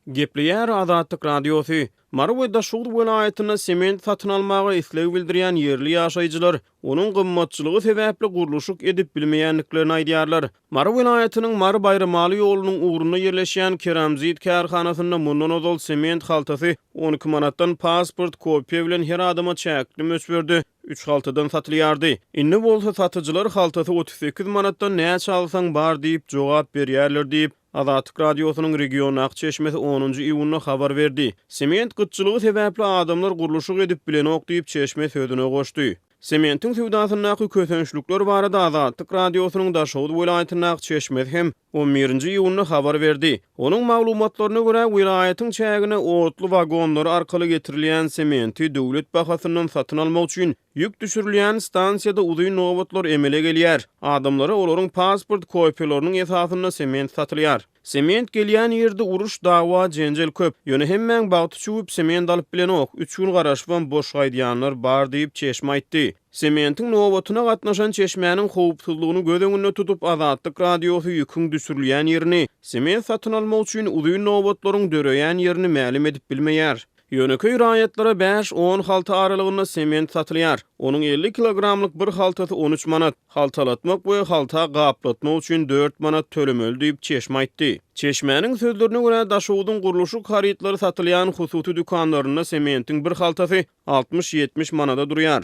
Gepliýär Azatlyk radiosu. Marwada Şuur welaýatyna sement satyn almagy isleg bildirýän yerli ýaşaýjylar onuň gymmatçylygy sebäpli gurulşyk edip bilmeýänliklerini aýdýarlar. Mar welaýatynyň Mar Bayramaly ýolunyň ugruna ýerleşýän Keramzit kärhanasynda mundan ozal sement haltasy 12 manatdan pasport kopiýa bilen her adama çäkli möçberdi. 3 haltadan satylýardy. Inni bolsa satyjylar haltasy 38 manatdan näçe alsaň bar diýip jogap berýärler diýip Azatlyk radiosynyň region Akçeşmesi 10-njy iýulyna habar berdi. Sement gytçylygy sebäpli adamlar gurulşyk edip bilen okdyp çeşme sözüne goşdy. Sementin sowdasyndaky kösençlikler barada Azatlyk radiosynyň Daşowut welaýatynyň Çeşmesi hem 11-nji iýulyna habar berdi. Onuň maglumatlaryna görä welaýatyň çägine otly wagonlar arkaly getirilýän sementi döwlet bahasyndan satyn almak üçin ýük düşürilýän stansiýada uzy nowatlar emele gelýär. Adamlara olaryň pasport kopiýalarynyň esasynda sement satylýar. Sement gelýän ýerde uruş, dawa, jenjel köp. Ýöne hemmeň bagty çuwup sement alyp bilen ok. 3 gün garaşyp boş gaýdýanlar bar diýip Çeşme aýtdy. Sementin nowatyna gatnaşan Çeşmäniň howpsuzlygyny göz öňünde tutup Azatlyk radiosy ýükün düşürilýän ýerini, sement satyn almak üçin uzy nowatlaryň döreýän ýerini ma'lum edip bilmeýär. Ýöneköy raýatlara 5-10 halta aralygyna sement satylýar. Onuň 50 kilogramlyk bir haltasy 13 manat. Haltalatmak boýa halta gaplatmak üçin 4 manat tölemeli diýip Çeşme aýtdy. Çeşmäniň sözlerine görä Daşowutyň gurulşyk harytlary satylýan hususy dükanlaryna sementin bir haltasy 60-70 manada durýar.